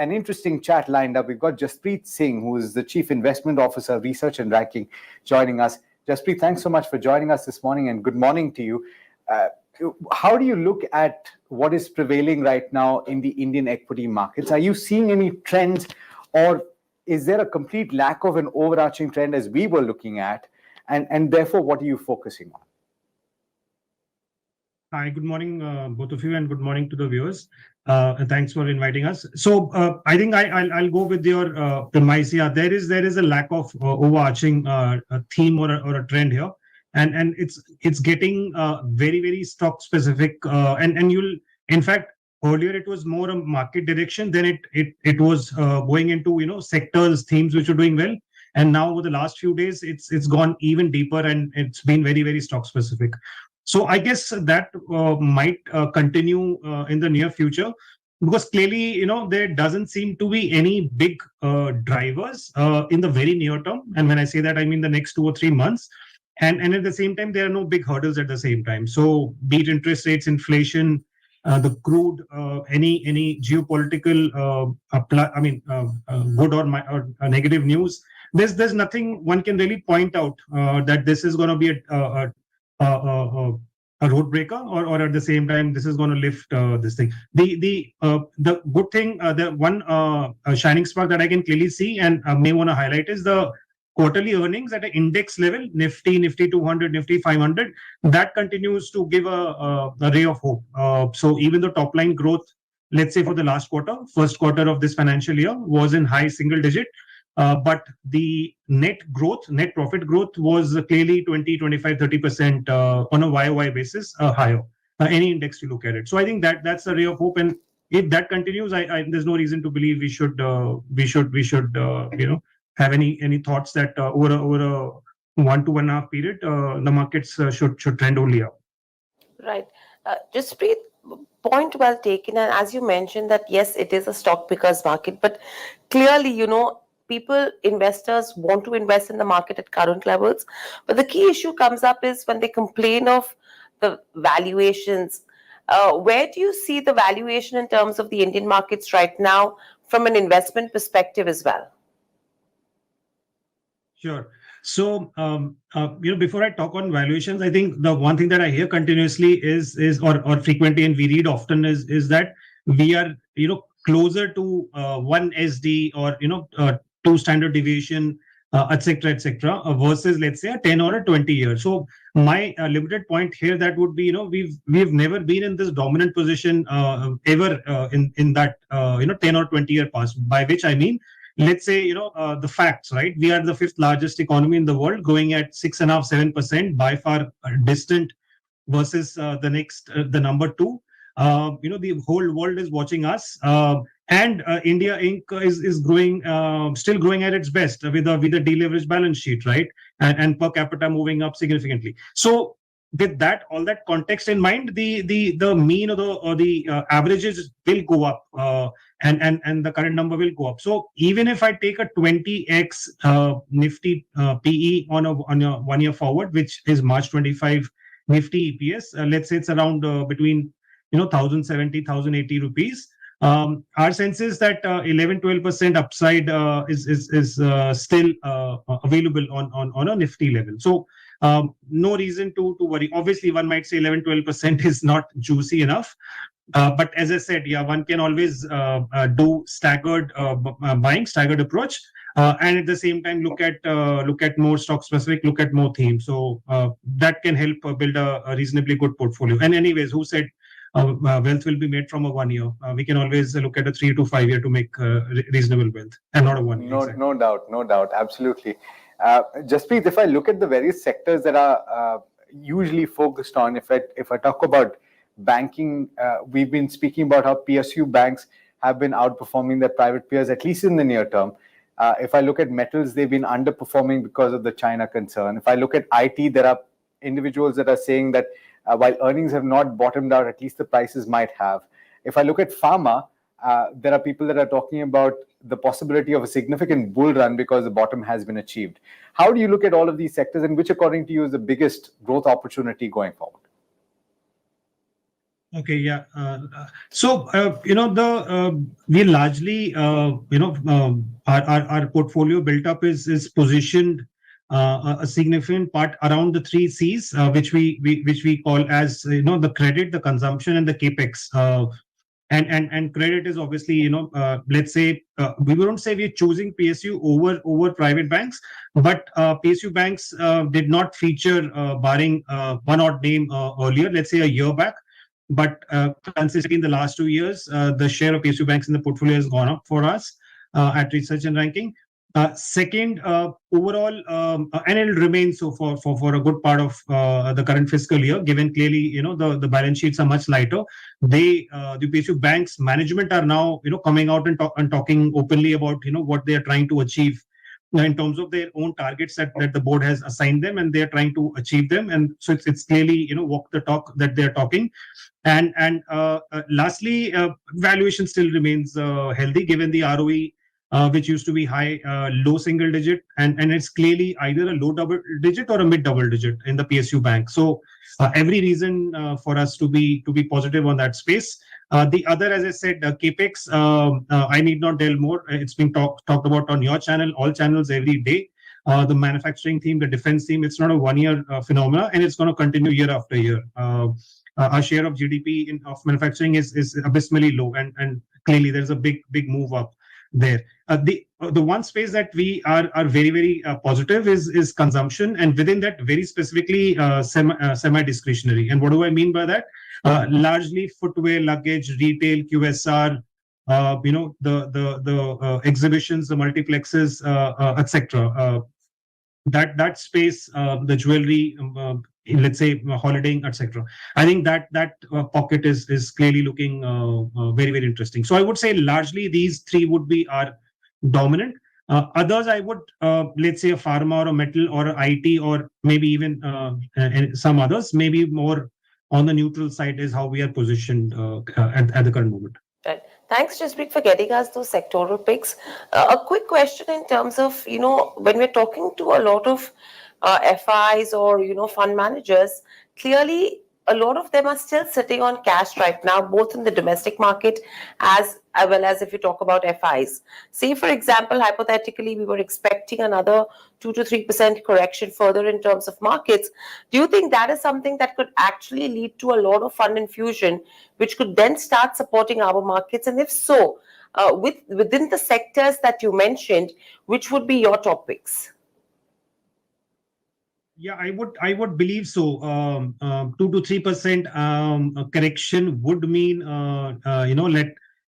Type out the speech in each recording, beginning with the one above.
an interesting chat lined up. We've got Jaspreet Singh, who is the Chief Investment Officer of Research and Ranking, joining us. Jaspreet, thanks so much for joining us this morning, and good morning to you. How do you look at what is prevailing right now in the Indian equity markets? Are you seeing any trends, or is there a complete lack of an overarching trend as we were looking at? And therefore, what are you focusing on? Hi, good morning, both of you, and good morning to the viewers. And thanks for inviting us. So I think I'll go with your premise here. There is a lack of overarching theme or a trend here, and it's getting very stock specific. And you'll, in fact, earlier it was more a market direction. Then it was going into sectors, themes which are doing well. And now over the last few days, it's gone even deeper, and it's been very stock specific. So I guess that might continue in the near future, because clearly, there doesn't seem to be any big drivers in the very near term. And when I say that, I mean the next 2 or 3 months. And at the same time, there are no big hurdles at the same time. So be it interest rates, inflation, the crude, any geopolitical, good or negative news. There's nothing one can really point out that this is going to be a road breaker, or at the same time this is going to lift this thing. The good thing, the one shining spark that I can clearly see and may want to highlight is the quarterly earnings at an index level, Nifty 200, Nifty 500, that continues to give a ray of hope. So even the top line growth, let's say for the last quarter, first quarter of this financial year, was in high single digit. But the net profit growth was clearly 20, 25, 30% on a YOY basis higher, any index you look at it. So I think that's a ray of hope. And if that continues, there's no reason to believe we should have any thoughts that over a 1 to 1.5 period, the markets should trend only up. Right. Jaspreet, point well taken. And as you mentioned that, yes, it is a stock pickers market, but clearly, investors want to invest in the market at current levels. But the key issue comes up is when they complain of the valuations. Where do you see the valuation in terms of the Indian markets right now from an investment perspective as well? Sure. So, before I talk on valuations, I think the one thing that I hear continuously is or frequently, and we read often, is that we are, closer to 1 SD or, 2 standard deviation, etc., versus, let's say, a 10 or a 20 year. So my limited point here that would be, we've never been in this dominant position ever in that 10 or 20 year past. By which I mean, let's say, the facts, right? We are the 5th largest economy in the world, growing at 6.5-7%, by far distant versus the number 2. The whole world is watching us, and India Inc. is growing, still growing at its best with a deleveraged balance sheet, right? And per capita moving up significantly. So with that, all that context in mind, the mean or the averages will go up, and the current number will go up. So even if I take a 20x Nifty PE on a 1 year forward, which is March 25 Nifty EPS, let's say it's around between 1,070, 1,080 rupees. Our sense is that 11-12% upside is still available on a Nifty level. So no reason to worry. Obviously, one might say 11-12% is not juicy enough. But as I said, one can always do staggered buying, staggered approach, and at the same time look at more stock specific, look at more themes. So that can help build a reasonably good portfolio. And anyways, who said wealth will be made from a 1 year? We can always look at a 3 to 5 year to make reasonable wealth, and not a 1 year. No doubt, absolutely. Jaspreet, if I look at the various sectors that are usually focused on, if I talk about banking, we've been speaking about how PSU banks have been outperforming their private peers, at least in the near term. If I look at metals, they've been underperforming because of the China concern. If I look at IT, there are individuals that are saying that while earnings have not bottomed out, at least the prices might have. If I look at pharma, there are people that are talking about the possibility of a significant bull run because the bottom has been achieved. How do you look at all of these sectors, and which, according to you, is the biggest growth opportunity going forward? Okay, yeah. We largely, our portfolio built up is positioned a significant part around the three C's, which we call as the credit, the consumption, and the capex. And credit is obviously let's say we wouldn't say we're choosing PSU over private banks, but PSU banks did not feature barring one odd name earlier, let's say a year back. But consistently in the last 2 years, the share of PSU banks in the portfolio has gone up for us at Research and Ranking. Second, overall, and it'll remain so for a good part of the current fiscal year, given clearly the balance sheets are much lighter. The PSU banks management are now coming out and talking openly about what they are trying to achieve in terms of their own targets that the board has assigned them, and they are trying to achieve them. And so it's clearly walk the talk that they're talking. And lastly, valuation still remains healthy given the ROE, which used to be high, low single digit, and it's clearly either a low double digit or a mid double digit in the PSU bank. So every reason for us to be positive on that space. The other, as I said, capex. I need not delve more. It's being talked about on your channel, all channels every day. The manufacturing theme, the defense theme. It's not a 1 year phenomena, and it's going to continue year after year. Our share of GDP of manufacturing is abysmally low, and clearly there's a big move up there. The one space that we are very positive is consumption, and within that very specifically semi discretionary. And what do I mean by that? Largely footwear, luggage, retail, QSR, the exhibitions, the multiplexes, etc. That space, the jewelry, let's say holidaying, etc. I think that pocket is clearly looking very interesting. So I would say largely these three would be our dominant. Others, I would let's say a pharma or a metal or a IT or maybe even and some others, maybe more on the neutral side is how we are positioned at the current moment. Right. Thanks, Jaspreet, for getting us those sectoral picks. A quick question in terms of, when we're talking to a lot of FIs or, fund managers, clearly a lot of them are still sitting on cash right now, both in the domestic market as well as if you talk about FIs. Say, for example, hypothetically, we were expecting another 2 to 3% correction further in terms of markets. Do you think that is something that could actually lead to a lot of fund infusion, which could then start supporting our markets? And if so, within the sectors that you mentioned, which would be your topics? Yeah, I would believe so. 2 to 3% correction would mean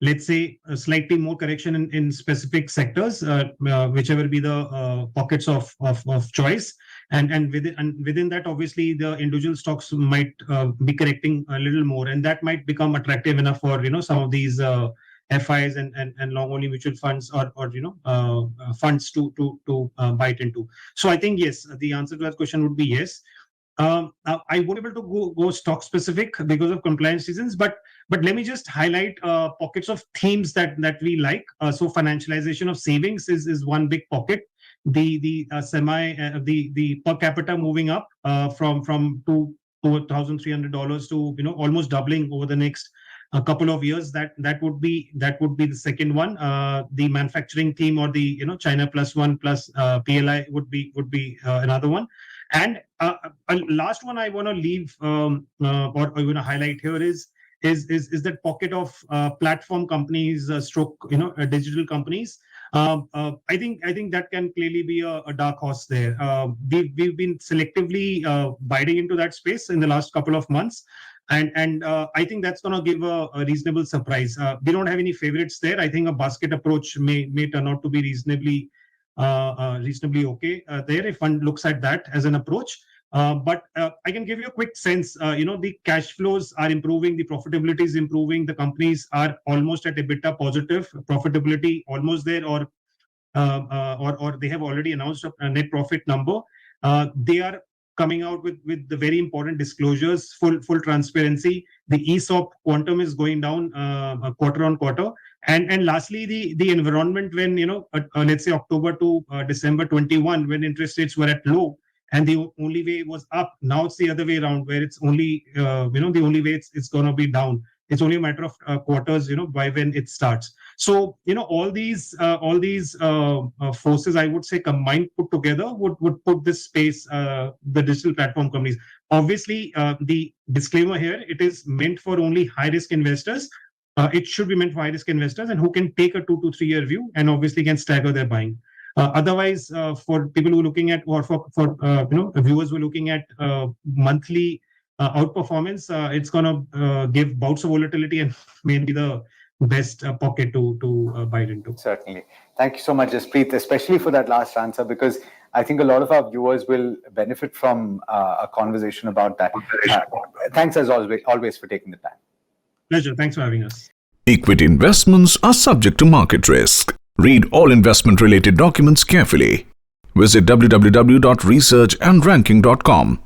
let's say a slightly more correction in specific sectors, whichever be the pockets of choice, and within that, obviously the individual stocks might be correcting a little more, and that might become attractive enough for some of these FIs and long only mutual funds or funds to bite into. So I think yes, the answer to that question would be yes. I won't be able to go stock specific because of compliance reasons, but let me just highlight pockets of themes that we like. So financialization of savings is one big pocket. The per capita moving up from $2,300 to almost doubling over the next a couple of years, that would be the second one. The manufacturing theme or the China plus one plus PLI would be another one. And last one I want to leave or I want to highlight here is that pocket of platform companies, digital companies. I think that can clearly be a dark horse there. We've been selectively biting into that space in the last couple of months. And I think that's going to give a reasonable surprise. We don't have any favorites there. I think a basket approach may turn out to be reasonably okay there if one looks at that as an approach. But I can give you a quick sense. The cash flows are improving, the profitability is improving, the companies are almost at EBITDA positive, profitability almost there, or they have already announced a net profit number. They are coming out with the very important disclosures, full transparency. The ESOP quantum is going down quarter on quarter. And lastly, the environment when, let's say October to December 21, when interest rates were at low, and the only way was up. Now it's the other way around, where it's only the only way it's going to be down. It's only a matter of quarters, by when it starts. So all these forces, I would say, combined, put together, would put this space, the digital platform companies. Obviously, the disclaimer here, it is meant for only high risk investors. It should be meant for high risk investors and who can take a 2 to 3 year view and obviously can stagger their buying. Otherwise, for people who are looking at, or for viewers who are looking at monthly outperformance, it's going to give bouts of volatility and may be the best pocket to buy it into. Certainly. Thank you so much, Jaspreet, especially for that last answer, because I think a lot of our viewers will benefit from a conversation about that. Thanks as always for taking the time. Pleasure. Thanks for having us. Equity investments are subject to market risk. Read all investment-related documents carefully. Visit www.researchandranking.com.